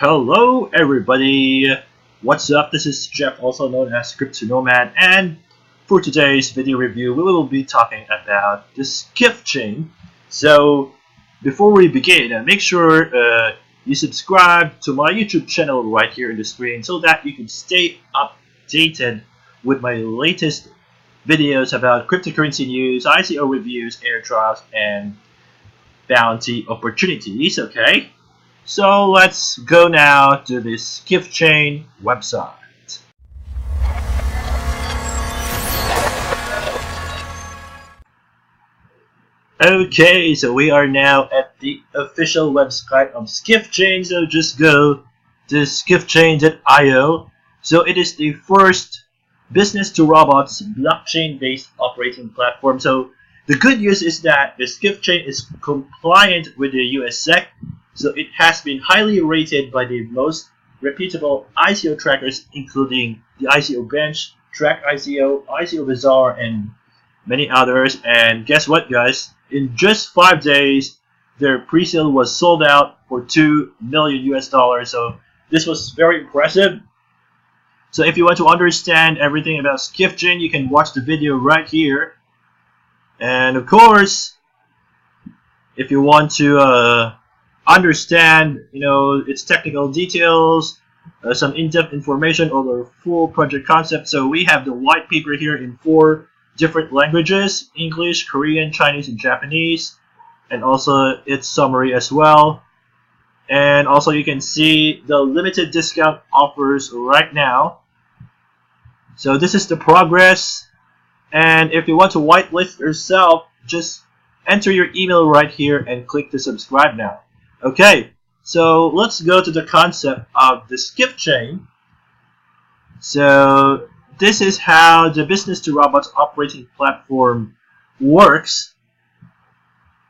Hello everybody, what's up? This is Jeff, also known as Crypto Nomad, and for today's video review we will be talking about the Skyfchain. So before we begin, make sure you subscribe to my YouTube channel right here in the screen so that you can stay updated with my latest videos about cryptocurrency news, ICO reviews, airdrops, and bounty opportunities. Okay, so let's go now to the Skyfchain website. Okay, so we are now at the official website of Skyfchain, so just go to skiffchain.io. So it is the first business to robots blockchain based operating platform. So the good news is that the Skyfchain is compliant with the US SEC. So it has been highly rated by the most reputable ICO trackers, including the ICO Bench, Track ICO, ICO Bazaar, and many others. And guess what, guys? In just 5 days, their pre-sale was sold out for $2 million US. So this was very impressive. So if you want to understand everything about Skyfchain, you can watch the video right here. And of course, if you want to understand, its technical details, some in-depth information on the full project concept. So we have the white paper here in 4 different languages: English, Korean, Chinese, and Japanese, and also its summary as well. And also you can see the limited discount offers right now. So this is the progress, and if you want to whitelist yourself, just enter your email right here and click to subscribe now. Okay, so let's go to the concept of the Skyfchain. So this is how the business to robots operating platform works.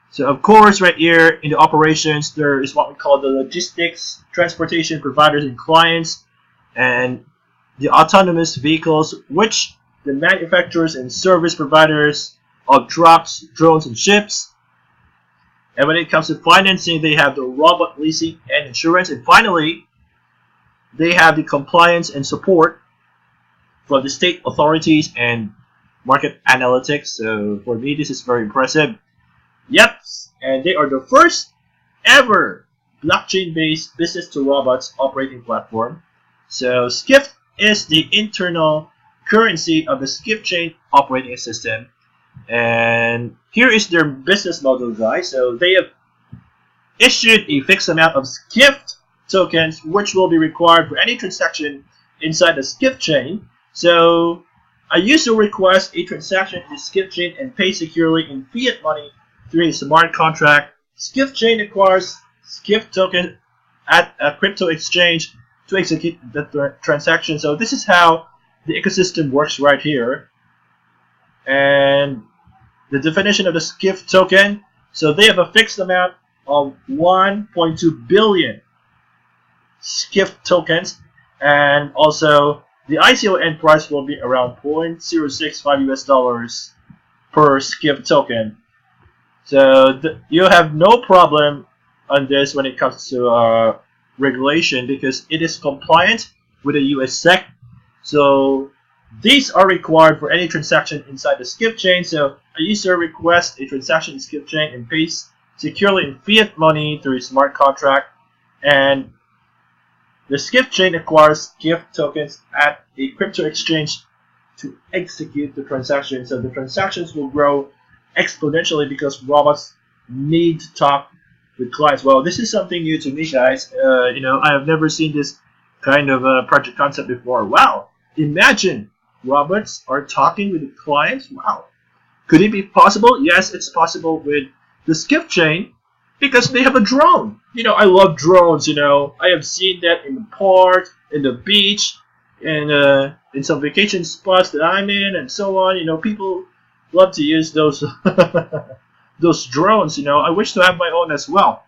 So of course right here in the operations there is what we call the logistics, transportation providers and clients, and the autonomous vehicles, which the manufacturers and service providers of trucks, drones, and ships. And when it comes to financing, they have the robot leasing and insurance. And finally, they have the compliance and support from the state authorities and market analytics. So for me, this is very impressive. Yep, and they are the first ever blockchain-based business to robots operating platform. So Skiff is the internal currency of the Skyfchain operating system. And here is their business model, guys. So they have issued a fixed amount of Skiff tokens, which will be required for any transaction inside the Skyfchain. So a user requests a transaction in the Skyfchain and pays securely in fiat money through a smart contract. Skyfchain acquires Skiff token at a crypto exchange to execute the transaction. So this is how the ecosystem works right here. And the definition of the Skiff token, so they have a fixed amount of 1.2 billion Skiff tokens, and also the ICO end price will be around $0.065 US per Skiff token. So you have no problem on this when it comes to regulation, because it is compliant with the US SEC. So these are required for any transaction inside the Skyfchain. So a user requests a transaction in Skyfchain and pays securely in fiat money through a smart contract, and the Skyfchain acquires Skiff tokens at a crypto exchange to execute the transaction. So the transactions will grow exponentially because robots need to talk with clients. Well, this is something new to me, guys. I have never seen this kind of project concept before. Wow, imagine robots are talking with the clients. Wow. Could it be possible? Yes, it's possible with the Skyfchain because they have a drone. I love drones. I have seen that in the park, in the beach, and in some vacation spots that I'm in, and so on. People love to use those those drones. I wish to have my own as well,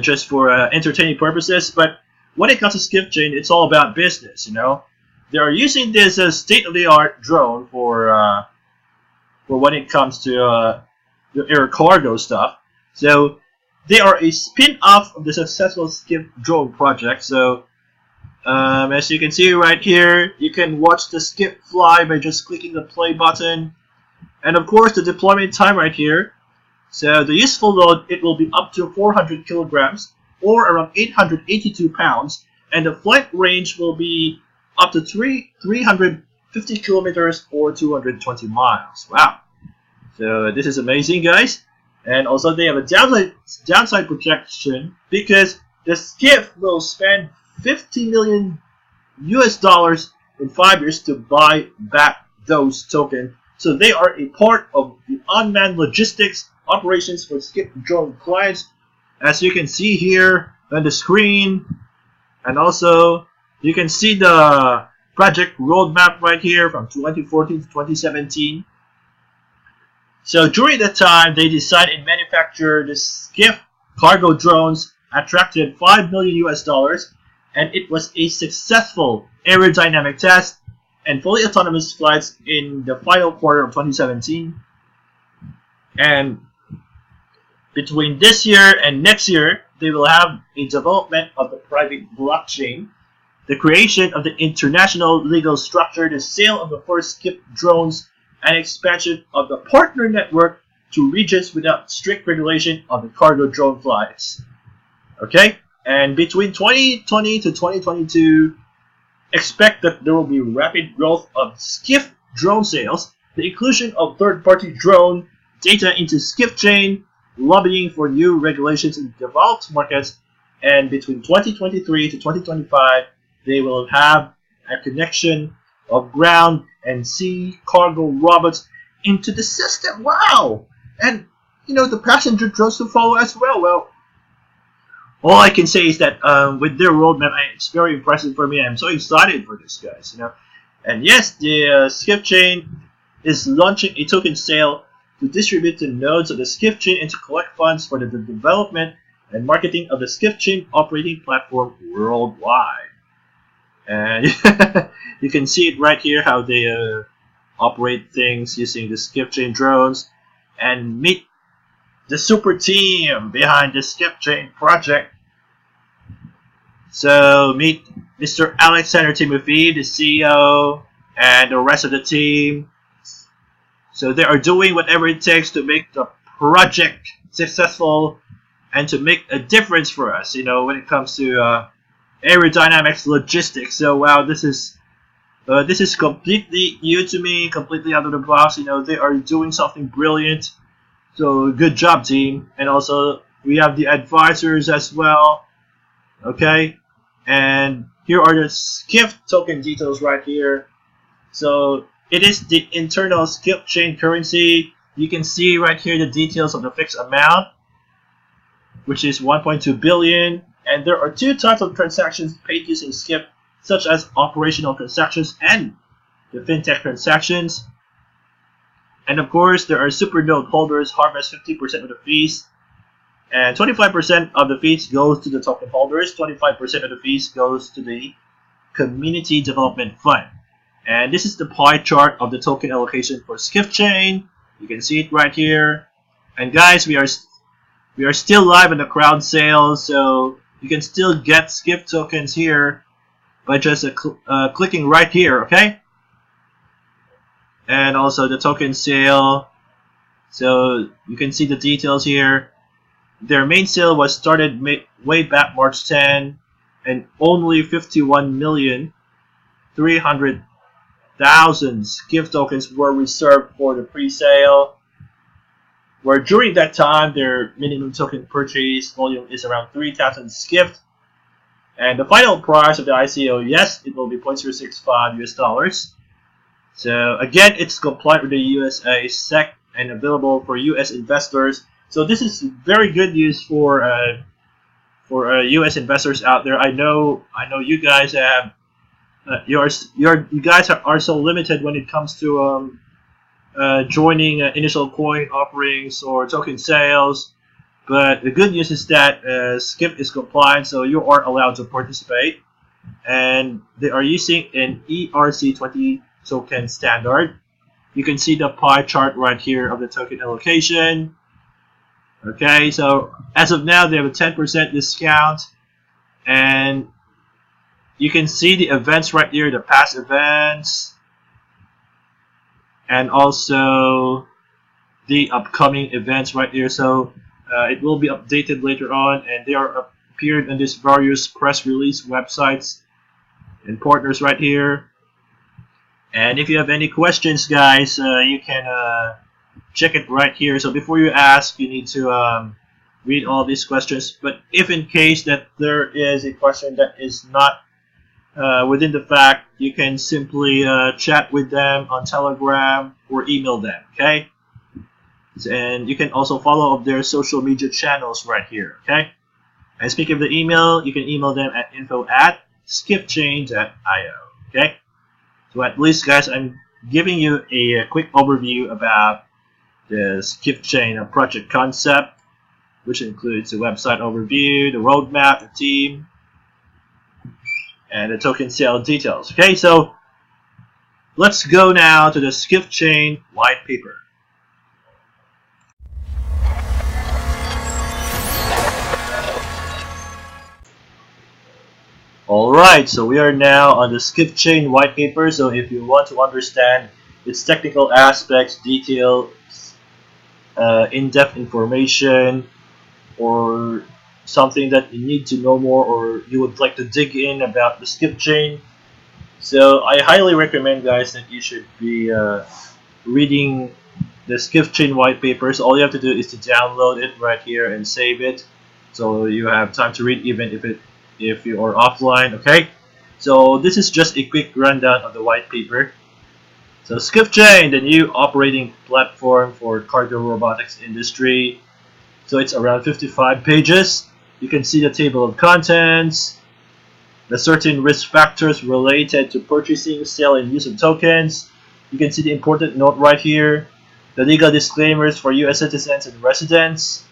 just for entertaining purposes. But when it comes to Skyfchain, it's all about business. They are using this state-of-the-art drone for when it comes to the air cargo stuff. So they are a spin-off of the successful Skiff drone project. So as you can see right here, you can watch the Skiff fly by just clicking the play button. And of course the deployment time right here. So the useful load, it will be up to 400 kilograms or around 882 pounds. And the flight range will be up to 350 kilometers or 220 miles. Wow. So this is amazing, guys. And also they have a downside protection because the Skiff will spend $50 million in 5 years to buy back those tokens. So they are a part of the unmanned logistics operations for Skiff drone clients, as you can see here on the screen. And also you can see the project roadmap right here from 2014 to 2017. So during that time, they decided and manufactured the Skiff cargo drones, attracted $5 million, and it was a successful aerodynamic test and fully autonomous flights in the final quarter of 2017. And between this year and next year, they will have a development of the private blockchain, the creation of the international legal structure, the sale of the first Skiff drones, and expansion of the partner network to regions without strict regulation of the cargo drone flights. Okay, and between 2020 to 2022, expect that there will be rapid growth of Skiff drone sales, the inclusion of third-party drone data into Skyfchain, lobbying for new regulations in developed markets, and between 2023 to 2025, they will have a connection of ground and sea cargo robots into the system. Wow! And the passenger drones to follow as well. Well, all I can say is that with their roadmap, it's very impressive for me. I'm so excited for this, guys. And yes, the Skyfchain is launching a token sale to distribute the nodes of the Skyfchain and to collect funds for the development and marketing of the Skyfchain operating platform worldwide. And you can see it right here how they operate things using the Skyfchain drones, and meet the super team behind the Skyfchain project. So meet Mr. Alexander Timothy, the CEO, and the rest of the team. So they are doing whatever it takes to make the project successful and to make a difference for us, when it comes to aerodynamics logistics. So wow, this is completely new to me, completely out of the box. They are doing something brilliant. So good job, team. And also we have the advisors as well. Okay, and here are the Skiff token details right here. So it is the internal Skyfchain currency. You can see right here the details of the fixed amount, which is 1.2 billion. And there are two types of transactions paid using Skiff, such as operational transactions and the fintech transactions. And of course, there are super node holders harvest 50% of the fees, and 25% of the fees goes to the token holders, 25% of the fees goes to the community development fund. And this is the pie chart of the token allocation for Skyfchain. You can see it right here. And guys, we are still live in the crowd sale, so you can still get Skiff tokens here by just clicking right here, okay? And also the token sale. So you can see the details here. Their main sale was started way back March 10, and only 51,300,000 Skiff tokens were reserved for the pre-sale, where during that time their minimum token purchase volume is around 3,000 Skiff. And the final price of the ICO, yes, it will be $0.065. So again, it's compliant with the USA SEC and available for US investors. So this is very good news for US investors out there. I know you guys have you guys are so limited when it comes to joining initial coin offerings or token sales. But the good news is that Skiff is compliant, so you are allowed to participate. And they are using an ERC20 token standard. You can see the pie chart right here of the token allocation. Okay, so as of now they have a 10% discount, and you can see the events right here, the past events, and also the upcoming events right here. So it will be updated later on, and they are appeared on these various press release websites and partners right here. And if you have any questions, guys, you can check it right here. So before you ask, you need to read all these questions. But if in case that there is a question that is not within the fact, you can simply chat with them on Telegram or email them, okay? And you can also follow up their social media channels right here, okay? And speaking of the email, you can email them at info@skiffchain.io, okay? So at least, guys, I'm giving you a quick overview about the Skyfchain project concept, which includes the website overview, the roadmap, the team, and the token sale details. Okay, so let's go now to the Skyfchain white paper. Alright, so we are now on the Skyfchain white paper. So if you want to understand its technical aspects, details, in-depth information, or something that you need to know more, or you would like to dig in about the Skyfchain, so I highly recommend, guys, that you should be reading the Skyfchain white papers. All you have to do is to download it right here and save it, so you have time to read even if you are offline. Okay, so this is just a quick rundown of the white paper. So Skyfchain, the new operating platform for cargo robotics industry. So it's around 55 pages. You can see the table of contents, the certain risk factors related to purchasing, sale, and use of tokens. You can see the important note right here, the legal disclaimers for US citizens and residents.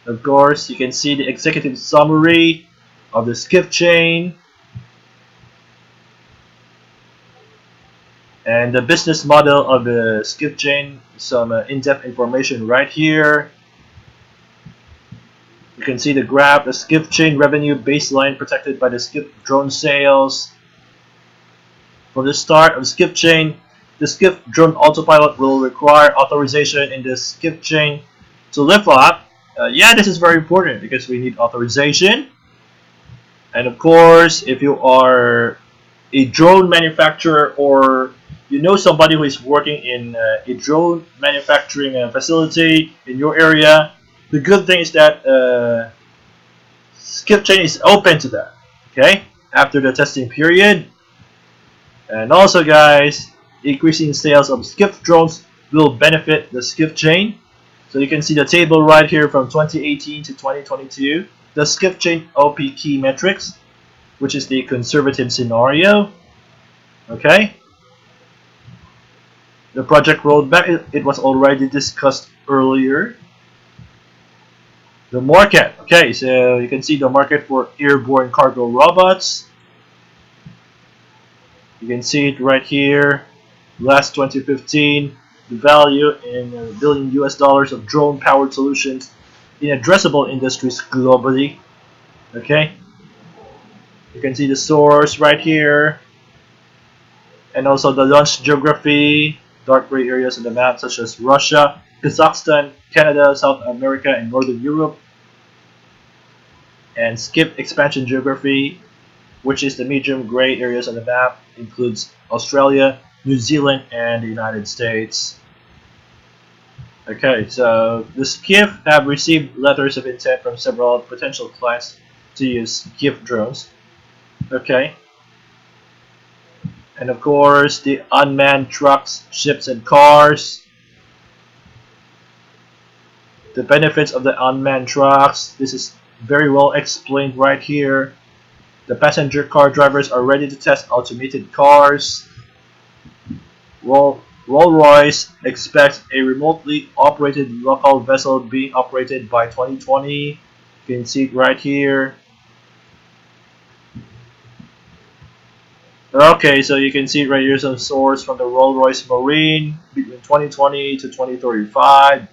Of course, you can see the executive summary of the Skyfchain, and the business model of the Skyfchain. Some in-depth information right here. You can see the graph, the Skyfchain revenue baseline protected by the Skiff drone sales. From the start of Skyfchain, the Skiff drone autopilot will require authorization in the Skyfchain to lift off. Yeah, this is very important because we need authorization. And of course, if you are a drone manufacturer, or you know somebody who is working in a drone manufacturing facility in your area, the good thing is that Skyfchain is open to that, okay, after the testing period. And also, guys, increasing sales of Skiff drones will benefit the Skyfchain. So you can see the table right here from 2018 to 2022, the Skyfchain OP key metrics, which is the conservative scenario, okay. The project roadmap, it was already discussed earlier. The market, okay, so you can see the market for airborne cargo robots. You can see it right here. Last 2015, the value in $1 billion of drone-powered solutions in addressable industries globally. Okay, you can see the source right here, and also the launch geography, dark gray areas on the map such as Russia, Kazakhstan, Canada, South America, and Northern Europe. And Skiff expansion geography, which is the medium gray areas on the map, includes Australia, New Zealand, and the United States. Okay, so the Skiff have received letters of intent from several potential clients to use Skiff drones. Okay. And of course, the unmanned trucks, ships, and cars. The benefits of the unmanned trucks, this is very well explained right here. The passenger car drivers are ready to test automated cars. Rolls-Royce expects a remotely operated local vessel being operated by 2020. You can see it right here. Okay, so you can see right here some source from the Rolls-Royce Marine between 2020 to 2035.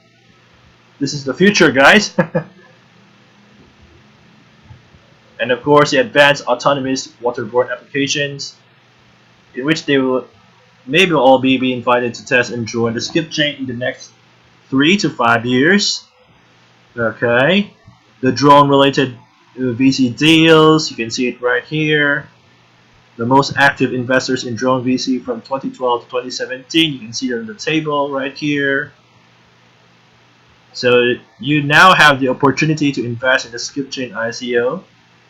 This is the future, guys. And of course, the advanced autonomous waterborne applications, in which they will maybe all be invited to test and join the Skyfchain in the next 3 to 5 years. Okay, the drone related VC deals, you can see it right here. The most active investors in drone VC from 2012 to 2017, you can see it on the table right here. So you now have the opportunity to invest in the Skyfchain ICO.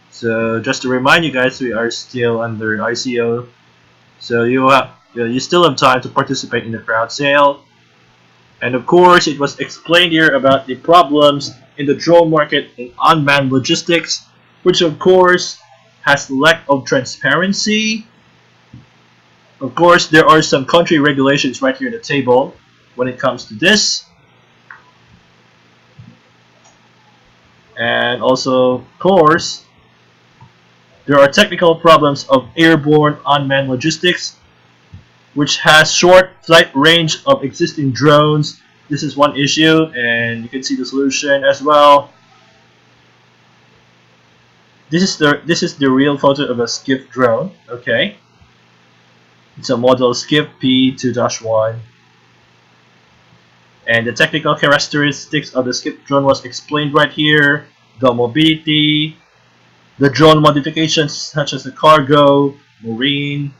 So just to remind you guys, we are still under ICO. So you still have time to participate in the crowd sale. And of course, it was explained here about the problems in the drone market in unmanned logistics, which of course has lack of transparency. Of course, there are some country regulations right here in the table when it comes to this. And also, of course, there are technical problems of airborne unmanned logistics, which has short flight range of existing drones. This is one issue, and you can see the solution as well. This is the real photo of a Skiff drone. Okay, it's a model Skiff P2-1, and the technical characteristics of the Skiff drone was explained right here. The mobility, the drone modifications such as the cargo, marine,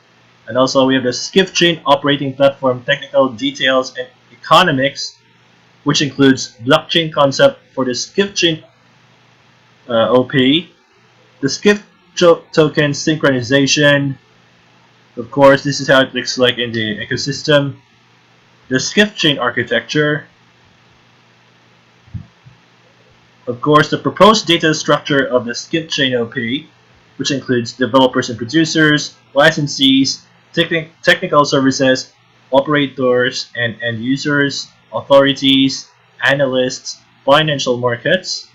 and also we have the Skyfchain operating platform technical details and economics, which includes blockchain concept for the Skyfchain OP, the Skiff token synchronization. Of course, this is how it looks like in the ecosystem. The Skyfchain architecture. Of course, the proposed data structure of the Skyfchain OP, which includes developers and producers, licensees, technical services, operators and end users, authorities, analysts, financial markets.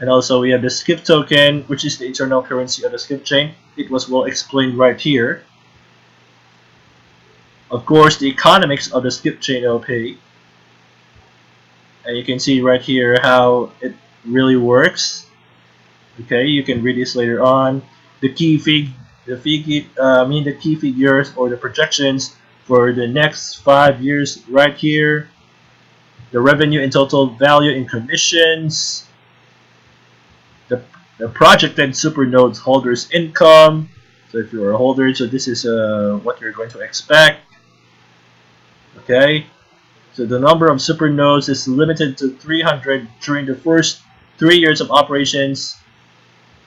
And also we have the Skiff token, which is the internal currency of the Skyfchain. It was well explained right here. Of course, the economics of the Skyfchain OP. And you can see right here how it really works. Okay, you can read this later on. The key figures or the projections for the next 5 years right here. The revenue and total value in commissions. The projected supernodes holders income. So if you're a holder, so this is what you're going to expect. Okay, so the number of supernodes is limited to 300 during the first 3 years of operations.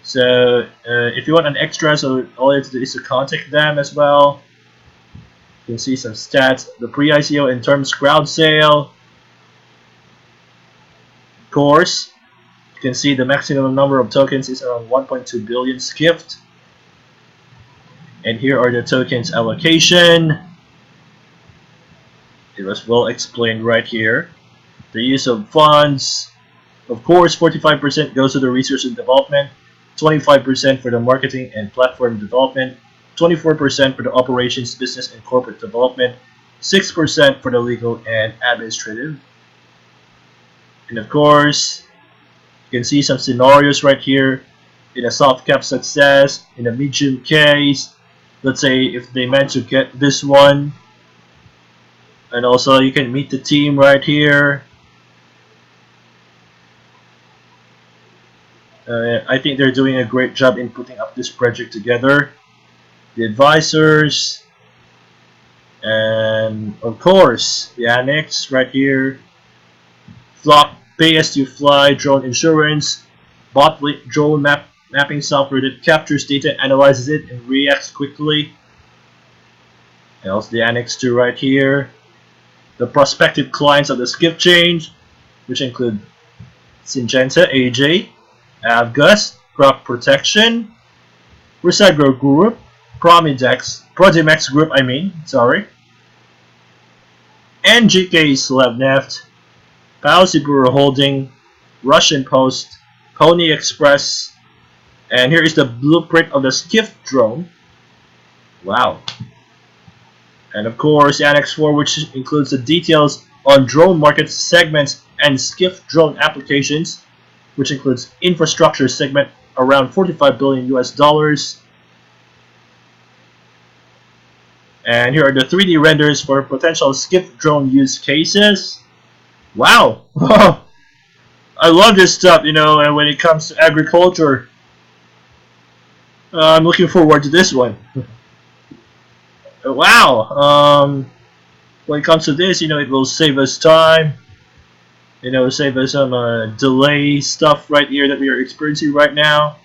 So if you want an extra, so all you have to do is to contact them as well. You can see some stats. The pre-ICO in terms crowd sale. Of course, you can see the maximum number of tokens is around 1.2 billion skipped. And here are the tokens allocation. It was well explained right here. The use of funds. Of course, 45% goes to the research and development, 25% for the marketing and platform development, 24% for the operations, business and corporate development, 6% for the legal and administrative. And of course, you can see some scenarios right here. In a soft cap success, in a medium case, let's say if they manage to get this one. And also you can meet the team right here. I think they're doing a great job in putting up this project together. The advisors, and of course the annex right here. Flock pay as you fly drone insurance, bot drone mapping software that captures data, analyzes it, and reacts quickly. And also the annex 2 right here. The prospective clients of the Skyfchain, which include Syngenta AJ, Avgas, Crop Protection, Resagro Group, Prodimex Group, NGK Slabneft, Pausibur Holding, Russian Post, Pony Express, and here is the blueprint of the Skiff drone. Wow. And of course, Annex 4, which includes the details on drone market segments and Skiff drone applications, which includes infrastructure segment around 45 billion US dollars. And here are the 3D renders for potential Skiff drone use cases. Wow! I love this stuff, you know, and when it comes to agriculture, I'm looking forward to this one. Wow! When it comes to this, you know, it will save us time, you know, save us some delay stuff right here that we are experiencing right now.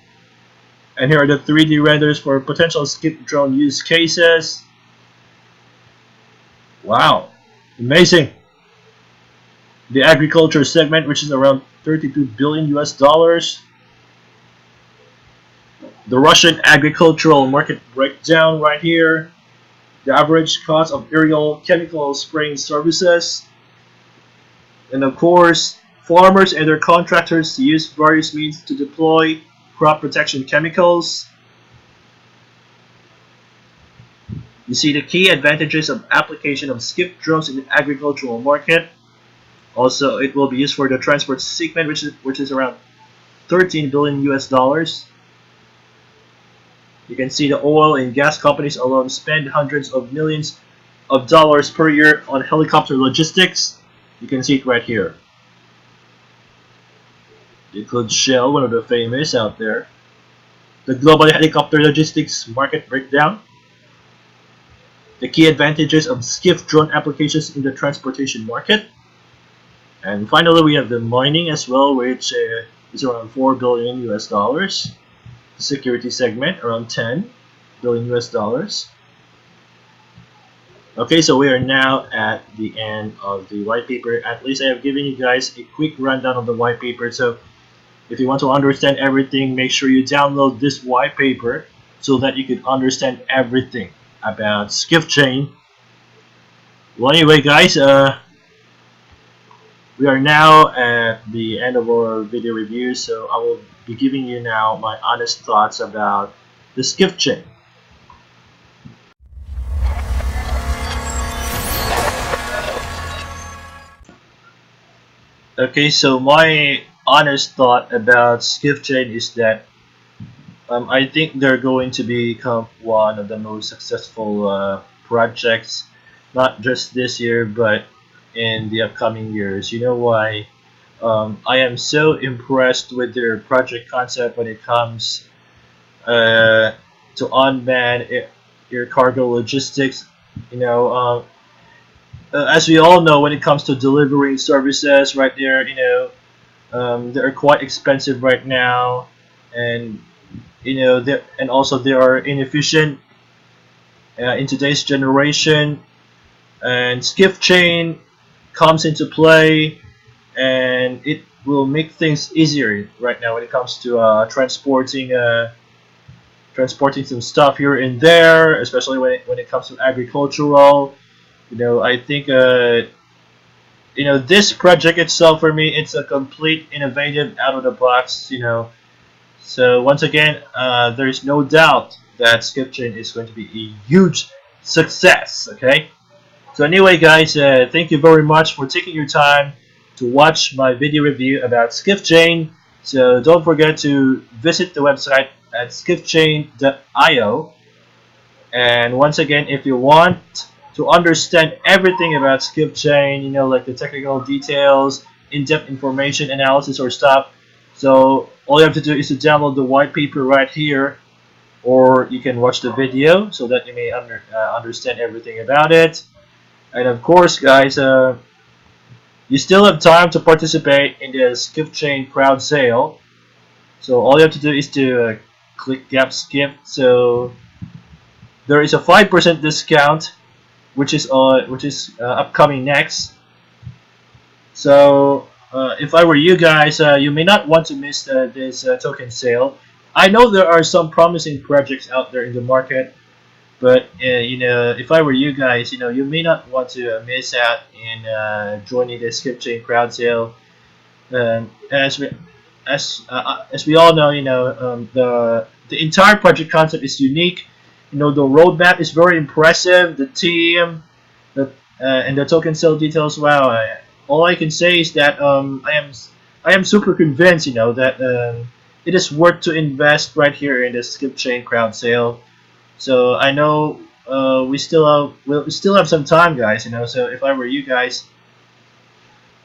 And here are the 3D renders for potential Skiff drone use cases. Wow, amazing. The agriculture segment, which is around 32 billion US dollars. The Russian agricultural market breakdown right here. The average cost of aerial chemical spraying services. And of course, farmers and their contractors to use various means to deploy crop protection chemicals. You see the key advantages of application of Skiff drones in the agricultural market. Also, it will be used for the transport segment, which is around 13 billion US dollars. You can see the oil and gas companies alone spend hundreds of millions of dollars per year on helicopter logistics. You can see it right here. It includes Shell, one of the famous out there. The global helicopter logistics market breakdown. The key advantages of Skiff drone applications in the transportation market. And finally, we have the mining as well, which is around 4 billion US dollars. The security segment, around 10 billion US dollars. Okay, so we are now at the end of the white paper. At least I have given you guys a quick rundown of the white paper. So if you want to understand everything, make sure you download this white paper so that you can understand everything about Skyfchain. Well, anyway, guys, we are now at the end of our video review, so I will be giving you now my honest thoughts about the Skyfchain. Okay, so my honest thought about Skyfchain is that I think they're going to become one of the most successful projects, not just this year, but in the upcoming years. You know why? I am so impressed with their project concept when it comes to unmanned air cargo logistics. You know, as we all know, when it comes to delivering services, right there, you know, they're quite expensive right now, and you know, and also they are inefficient in today's generation. And Skyfchain comes into play, and it will make things easier right now when it comes to transporting some stuff here and there, especially when it comes to agricultural. You know, I think you know, this project itself, for me, it's a complete innovative, out of the box. You know, so once again, there is no doubt that Skyfchain is going to be a huge success. Okay. So anyway, guys, thank you very much for taking your time to watch my video review about Skyfchain. So don't forget to visit the website at skyfchain.io. And once again, if you want to understand everything about Skyfchain, you know, like the technical details, in-depth information, analysis, or stuff, so all you have to do is to download the white paper right here, or you can watch the video so that you may understand everything about it. And of course, guys, you still have time to participate in the Skyfchain crowd sale. So all you have to do is to click Gap Skip. So there is a 5% discount, which is upcoming next. So if I were you guys, you may not want to miss this token sale. I know there are some promising projects out there in the market, but you know, if I were you guys, you know, you may not want to miss out in joining the Skyfchain crowd sale. As we all know, you know, the entire project concept is unique. You know, the roadmap is very impressive. The team, and the token sale details. Wow, all I can say is that I am super convinced, that it is worth to invest right here in the Skyfchain crowd sale. So I know we still have some time, guys. So if I were you guys,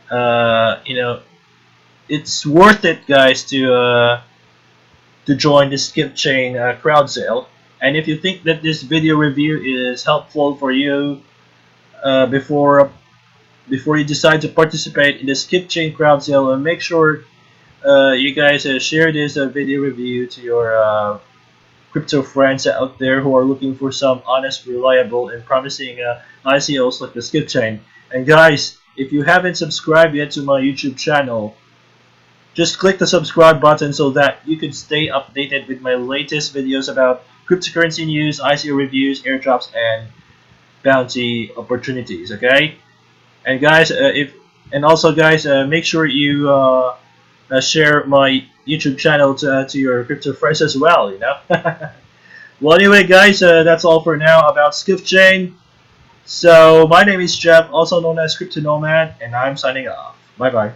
uh, you know, it's worth it, guys, to join the Skyfchain crowd sale. And if you think that this video review is helpful for you before you decide to participate in the Skyfchain crowd sale, make sure you guys share this video review to your crypto friends out there who are looking for some honest, reliable, and promising ICOs like the Skyfchain. And guys, if you haven't subscribed yet to my YouTube channel, just click the subscribe button so that you can stay updated with my latest videos about cryptocurrency news, ICO reviews, airdrops, and bounty opportunities. Okay, and guys, also guys, make sure you share my YouTube channel to your crypto friends as well. Well, anyway, guys, that's all for now about Skyfchain. So my name is Jeff, also known as Crypto Nomad, and I'm signing off. Bye bye.